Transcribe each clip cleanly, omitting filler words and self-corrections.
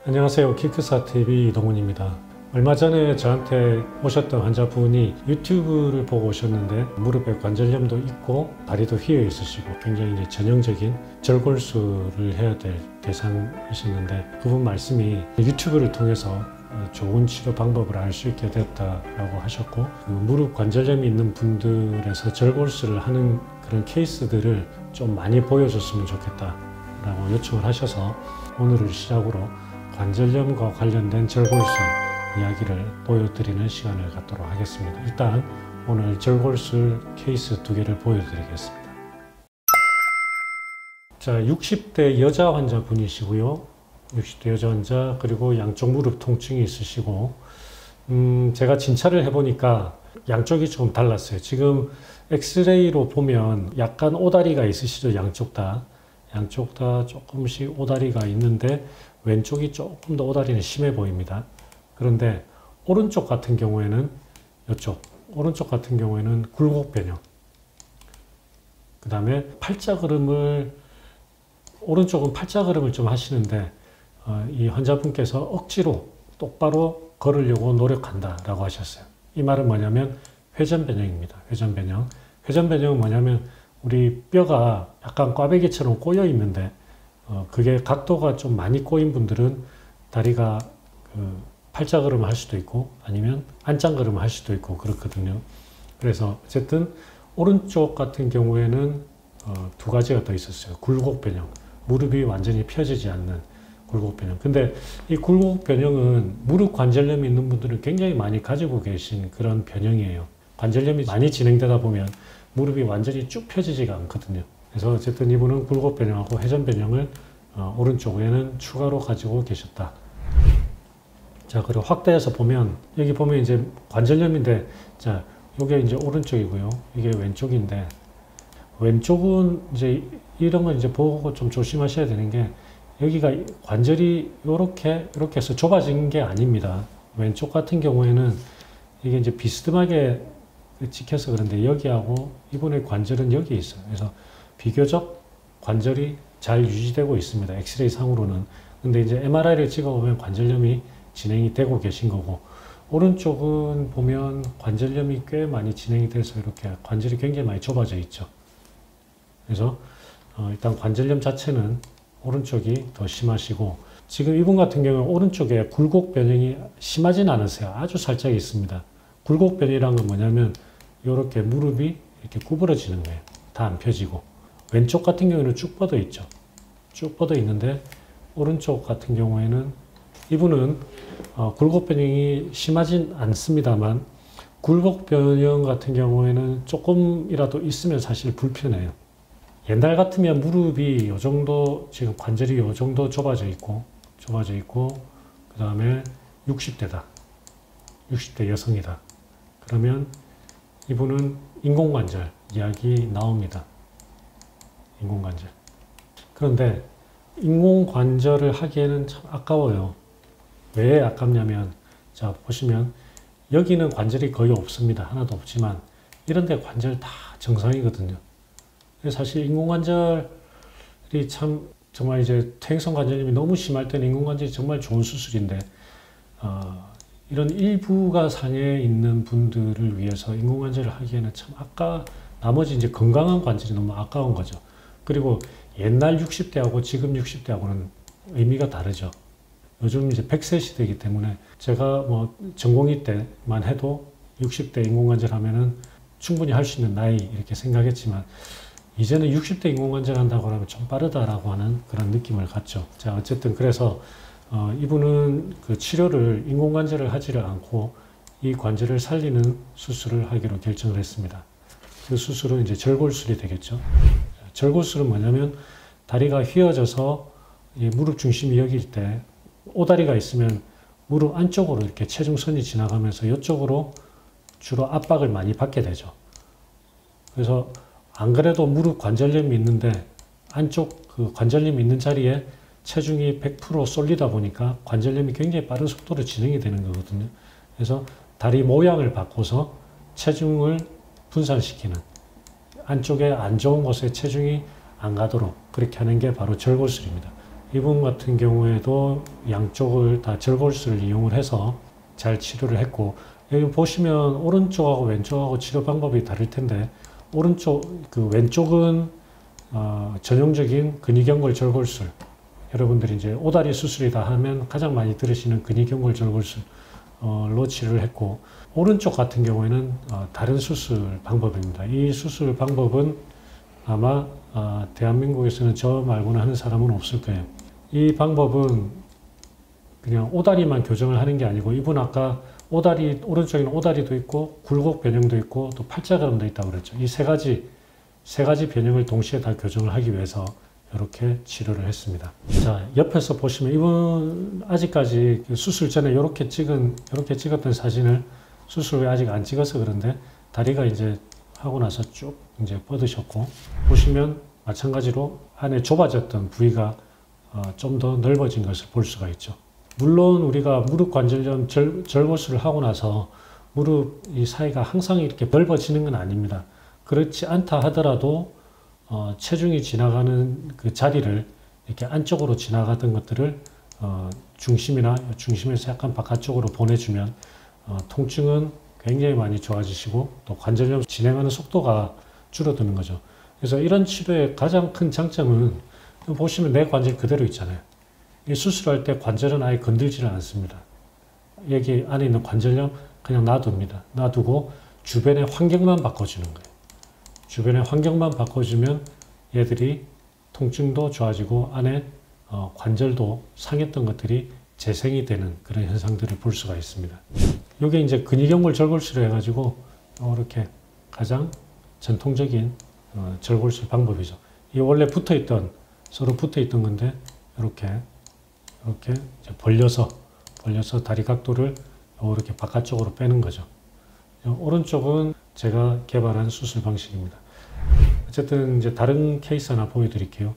안녕하세요. 키크사TV 이동훈입니다. 얼마 전에 저한테 오셨던 환자분이 유튜브를 보고 오셨는데 무릎에 관절염도 있고 다리도 휘어 있으시고 굉장히 이제 전형적인 절골수를 해야 될 대상이셨는데 그분 말씀이 유튜브를 통해서 좋은 치료 방법을 알 수 있게 됐다라고 하셨고 그 무릎 관절염이 있는 분들에서 절골수를 하는 그런 케이스들을 좀 많이 보여줬으면 좋겠다라고 요청을 하셔서 오늘을 시작으로 관절염과 관련된 절골수 이야기를 보여드리는 시간을 갖도록 하겠습니다. 일단 오늘 절골술 케이스 2개를 보여드리겠습니다. 자, 60대 여자 환자분이시고요. 60대 여자 환자 그리고 양쪽 무릎 통증이 있으시고 제가 진찰을 해보니까 양쪽이 좀 달랐어요. 지금 엑스레이로 보면 약간 오다리가 있으시죠. 양쪽 다 조금씩 오다리가 있는데 왼쪽이 조금 더 오다리는 심해 보입니다. 그런데 오른쪽 같은 경우에는 오른쪽 같은 경우에는 굴곡변형, 그 다음에 오른쪽은 팔자걸음을 좀 하시는데 이 환자분께서 억지로 똑바로 걸으려고 노력한다 라고 하셨어요. 이 말은 뭐냐면 회전변형입니다. 회전변형은 뭐냐면 우리 뼈가 약간 꽈배기처럼 꼬여 있는데 그게 각도가 좀 많이 꼬인 분들은 다리가 팔자걸음을 할 수도 있고 아니면 안짱걸음을 할 수도 있고 그렇거든요. 그래서 어쨌든 오른쪽 같은 경우에는 2가지가 더 있었어요. 굴곡변형, 무릎이 완전히 펴지지 않는 굴곡변형. 근데 이 굴곡변형은 무릎 관절염이 있는 분들은 굉장히 많이 가지고 계신 그런 변형이에요. 관절염이 많이 진행되다 보면 무릎이 완전히 쭉 펴지지가 않거든요. 그래서 어쨌든 이분은 굴곡변형하고 회전변형을 오른쪽에는 추가로 가지고 계셨다. 자, 그리고 확대해서 보면 여기 보면 이제 관절염인데 자, 이게 이제 오른쪽이고요. 이게 왼쪽인데 왼쪽은 이제 이런 거 이제 보고 좀 조심하셔야 되는 게 여기가 관절이 이렇게 해서 좁아진 게 아닙니다. 왼쪽 같은 경우에는 이게 이제 비스듬하게 찍혀서 그런데 여기하고 이분의 관절은 여기 있어요. 그래서 비교적 관절이 잘 유지되고 있습니다. 엑스레이 상으로는. 근데 이제 MRI를 찍어보면 관절염이 진행이 되고 계신 거고, 오른쪽은 보면 관절염이 꽤 많이 진행이 돼서 이렇게 관절이 굉장히 많이 좁아져 있죠. 그래서 일단 관절염 자체는 오른쪽이 더 심하시고, 지금 이분 같은 경우는 오른쪽에 굴곡 변형이 심하진 않으세요. 아주 살짝 있습니다. 굴곡 변이란 건 뭐냐면 이렇게 무릎이 이렇게 구부러지는 거예요. 다 안 펴지고. 왼쪽 같은 경우에는 쭉 뻗어 있죠. 쭉 뻗어 있는데 오른쪽 같은 경우에는 이분은 굴곡 변형이 심하진 않습니다만 굴곡 변형 같은 경우에는 조금이라도 있으면 사실 불편해요. 옛날 같으면 무릎이 이 정도, 지금 관절이 이 정도 좁아져 있고 그 다음에 60대다. 60대 여성이다. 그러면 이분은 인공관절 이야기 나옵니다. 인공관절. 그런데 인공관절을 하기에는 참 아까워요. 왜 아깝냐면, 자, 보시면 여기는 관절이 거의 없습니다. 하나도 없지만 이런 데 관절 다 정상이거든요. 사실 인공관절이 참 정말 이제 퇴행성 관절염이 너무 심할 때는 인공관절이 정말 좋은 수술인데 이런 일부가 상해 있는 분들을 위해서 인공관절을 하기에는 참 나머지 이제 건강한 관절이 너무 아까운 거죠. 그리고 옛날 60대하고 지금 60대하고는 의미가 다르죠. 요즘 이제 100세 시대이기 때문에 제가 뭐 전공의 때만 해도 60대 인공관절 하면은 충분히 할 수 있는 나이 이렇게 생각했지만 이제는 60대 인공관절 한다고 하면 좀 빠르다라고 하는 그런 느낌을 갖죠. 자, 어쨌든 그래서 이분은 그 치료를 인공관절을 하지를 않고 이 관절을 살리는 수술을 하기로 결정을 했습니다. 그 수술은 이제 절골술이 되겠죠. 절골술은 뭐냐면 다리가 휘어져서 무릎 중심이 여기일 때 오다리가 있으면 무릎 안쪽으로 이렇게 체중선이 지나가면서 이쪽으로 주로 압박을 많이 받게 되죠. 그래서 안 그래도 무릎 관절염이 있는데 안쪽 그 관절염이 있는 자리에 체중이 100% 쏠리다 보니까 관절염이 굉장히 빠른 속도로 진행이 되는 거거든요. 그래서 다리 모양을 바꿔서 체중을 분산시키는, 안쪽에 안 좋은 곳에 체중이 안 가도록 그렇게 하는 게 바로 절골술입니다. 이분 같은 경우에도 양쪽을 다 절골술을 이용을 해서 잘 치료를 했고, 여기 보시면 오른쪽하고 왼쪽하고 치료 방법이 다를 텐데, 왼쪽은 전형적인 근위경골 절골술, 여러분들이 이제 오다리 수술이다 하면 가장 많이 들으시는 근위경골 절골술로 치료를 했고, 오른쪽 같은 경우에는 다른 수술 방법입니다. 이 수술 방법은 아마 대한민국에서는 저 말고는 하는 사람은 없을 거예요. 이 방법은 그냥 오다리만 교정을 하는 게 아니고, 이분 아까 오른쪽에는 오다리도 있고 굴곡 변형도 있고 또 팔자그름도 있다고 그랬죠. 이 세 가지 변형을 동시에 다 교정을 하기 위해서 이렇게 치료를 했습니다. 자, 옆에서 보시면 이분 아직까지 수술 전에 이렇게 찍었던 사진을 수술 후에 아직 안 찍어서 그런데 다리가 이제 하고 나서 쭉 이제 뻗으셨고, 보시면 마찬가지로 안에 좁아졌던 부위가 좀 더 넓어진 것을 볼 수가 있죠. 물론 우리가 무릎 관절염 절골술을 하고 나서 무릎 이 사이가 항상 이렇게 넓어지는 건 아닙니다. 그렇지 않다 하더라도 체중이 지나가는 그 자리를 이렇게 안쪽으로 지나가던 것들을 중심에서 약간 바깥쪽으로 보내주면 통증은 굉장히 많이 좋아지시고 또 관절염 진행하는 속도가 줄어드는 거죠. 그래서 이런 치료의 가장 큰 장점은 보시면 내 관절 그대로 있잖아요. 이 수술할 때 관절은 아예 건들지를 않습니다. 여기 안에 있는 관절염 그냥 놔둡니다. 놔두고 주변의 환경만 바꿔주는 거예요. 주변의 환경만 바꿔주면 얘들이 통증도 좋아지고 안에 관절도 상했던 것들이 재생이 되는 그런 현상들을 볼 수가 있습니다. 이게 이제 근위경골 절골술을 해가지고 이렇게 가장 전통적인 절골술 방법이죠. 이 원래 서로 붙어있던 건데 이렇게 이제 벌려서 다리 각도를 이렇게 바깥쪽으로 빼는 거죠. 오른쪽은 제가 개발한 수술 방식입니다. 어쨌든 이제 다른 케이스 하나 보여드릴게요.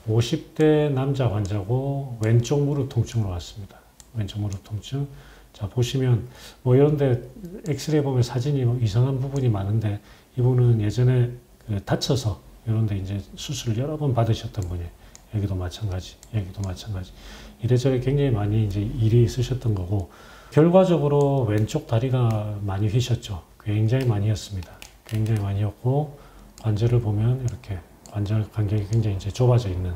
50대 남자 환자고 왼쪽 무릎 통증으로 왔습니다. 왼쪽 무릎 통증. 자, 보시면 뭐 이런데 엑스레이 보면 사진이 뭐 이상한 부분이 많은데 이분은 예전에 다쳐서 이런데 이제 수술을 여러 번 받으셨던 분이에요. 여기도 마찬가지, 여기도 마찬가지. 이래저래 굉장히 많이 이제 일이 있으셨던 거고, 결과적으로 왼쪽 다리가 많이 휘셨죠. 굉장히 많이 휘었습니다. 굉장히 많이 휘었고, 관절을 보면 이렇게 관절 간격이 굉장히 이제 좁아져 있는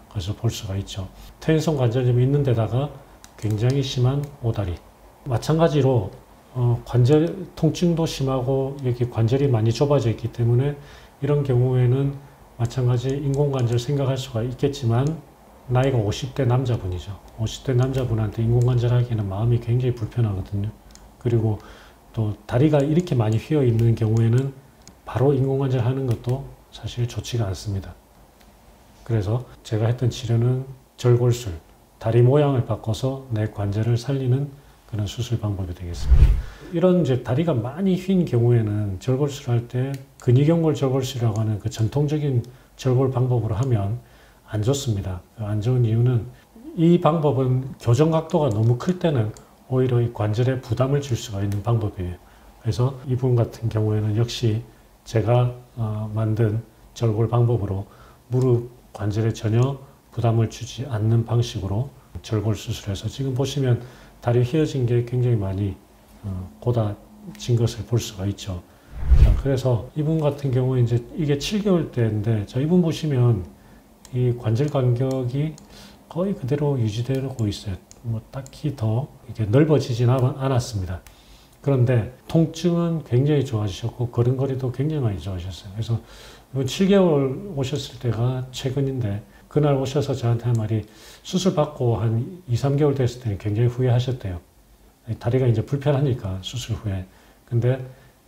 것을 볼 수가 있죠. 퇴행성 관절염이 있는 데다가 굉장히 심한 오다리. 마찬가지로 관절 통증도 심하고 여기 관절이 많이 좁아져 있기 때문에 이런 경우에는 마찬가지 인공관절 생각할 수가 있겠지만 나이가 50대 남자분이죠. 50대 남자분한테 인공관절 하기에는 마음이 굉장히 불편하거든요. 그리고 또 다리가 이렇게 많이 휘어 있는 경우에는 바로 인공관절 하는 것도 사실 좋지가 않습니다. 그래서 제가 했던 치료는 절골술, 다리 모양을 바꿔서 내 관절을 살리는 그런 수술 방법이 되겠습니다. 이런 이제 다리가 많이 휜 경우에는 절골술 할 때 근위경골 절골술이라고 하는 그 전통적인 절골 방법으로 하면 안 좋습니다. 안 좋은 이유는 이 방법은 교정 각도가 너무 클 때는 오히려 이 관절에 부담을 줄 수가 있는 방법이에요. 그래서 이분 같은 경우에는 역시 제가 만든 절골 방법으로 무릎 관절에 전혀 부담을 주지 않는 방식으로 절골 수술해서 지금 보시면 다리 휘어진 게 굉장히 많이 곧아진 것을 볼 수가 있죠. 자, 그래서 이분 같은 경우에 이제 이게 7개월 때인데, 자, 이분 보시면 이 관절 간격이 거의 그대로 유지되고 있어요. 뭐 딱히 더 이게 넓어지진 않았습니다. 그런데 통증은 굉장히 좋아지셨고 걸음걸이도 굉장히 많이 좋아지셨어요. 그래서 이번 7개월 오셨을 때가 최근인데, 그날 오셔서 저한테 한 말이 수술 받고 한 2, 3개월 됐을 때는 굉장히 후회하셨대요. 다리가 이제 불편하니까 수술 후에. 근데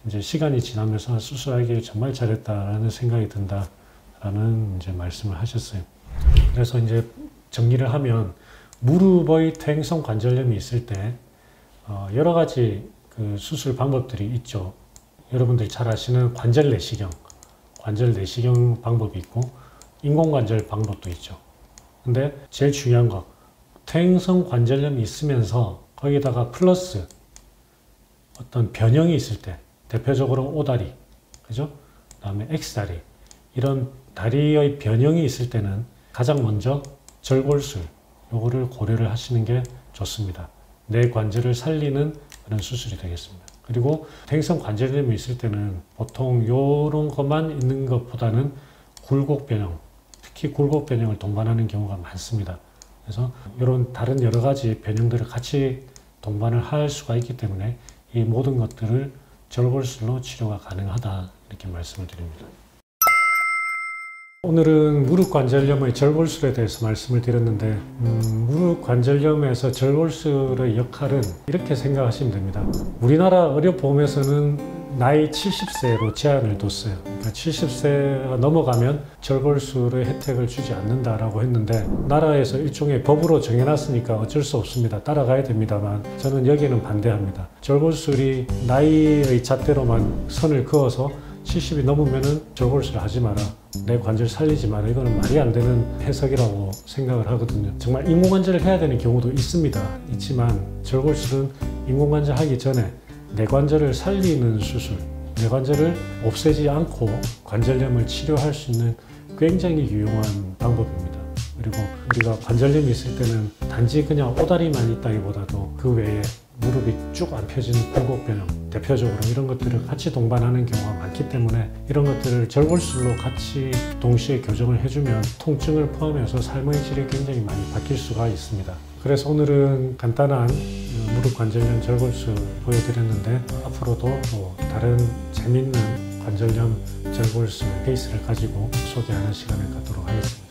이제 시간이 지나면서 수술하기 정말 잘했다라는 생각이 든다라는 이제 말씀을 하셨어요. 그래서 이제 정리를 하면 무릎의 퇴행성 관절염이 있을 때 여러 가지 그 수술 방법들이 있죠. 여러분들이 잘 아시는 관절 내시경 방법이 있고 인공관절 방법도 있죠. 근데 제일 중요한 거, 퇴행성 관절염이 있으면서 거기다가 플러스 어떤 변형이 있을 때, 대표적으로 오다리, 그죠? 그다음에 X다리, 이런 다리의 변형이 있을 때는 가장 먼저 절골술 요거를 고려를 하시는 게 좋습니다. 내 관절을 살리는 그런 수술이 되겠습니다. 그리고 퇴행성 관절염이 있을 때는 보통 요런 것만 있는 것보다는 굴곡 변형, 특히 굴곡 변형을 동반하는 경우가 많습니다. 그래서 이런 다른 여러 가지 변형들을 같이 동반을 할 수가 있기 때문에 이 모든 것들을 절골술로 치료가 가능하다 이렇게 말씀을 드립니다. 오늘은 무릎 관절염의 절골술에 대해서 말씀을 드렸는데 무릎 관절염에서 절골술의 역할은 이렇게 생각하시면 됩니다. 우리나라 의료보험에서는 나이 70세로 제한을 뒀어요. 그러니까 70세가 넘어가면 절골술의 혜택을 주지 않는다라고 했는데 나라에서 일종의 법으로 정해놨으니까 어쩔 수 없습니다. 따라가야 됩니다만 저는 여기에는 반대합니다. 절골술이 나이의 잣대로만 선을 그어서 70이 넘으면은 절골술 하지 마라. 내 관절 살리지 마라. 이거는 말이 안 되는 해석이라고 생각을 하거든요. 정말 인공관절을 해야 되는 경우도 있습니다. 있지만 절골술은 인공관절 하기 전에 내 관절을 살리는 수술, 내 관절을 없애지 않고 관절염을 치료할 수 있는 굉장히 유용한 방법입니다. 그리고 우리가 관절염이 있을 때는 단지 그냥 오다리만 있다기보다도 그 외에 무릎이 쭉 안 펴지는 굴곡 변형, 대표적으로 이런 것들을 같이 동반하는 경우가 많기 때문에 이런 것들을 절골술로 같이 동시에 교정을 해주면 통증을 포함해서 삶의 질이 굉장히 많이 바뀔 수가 있습니다. 그래서 오늘은 간단한 무릎 관절염 절골술 보여드렸는데 앞으로도 또 다른 재밌는 관절염 절골술 케이스를 가지고 소개하는 시간을 갖도록 하겠습니다.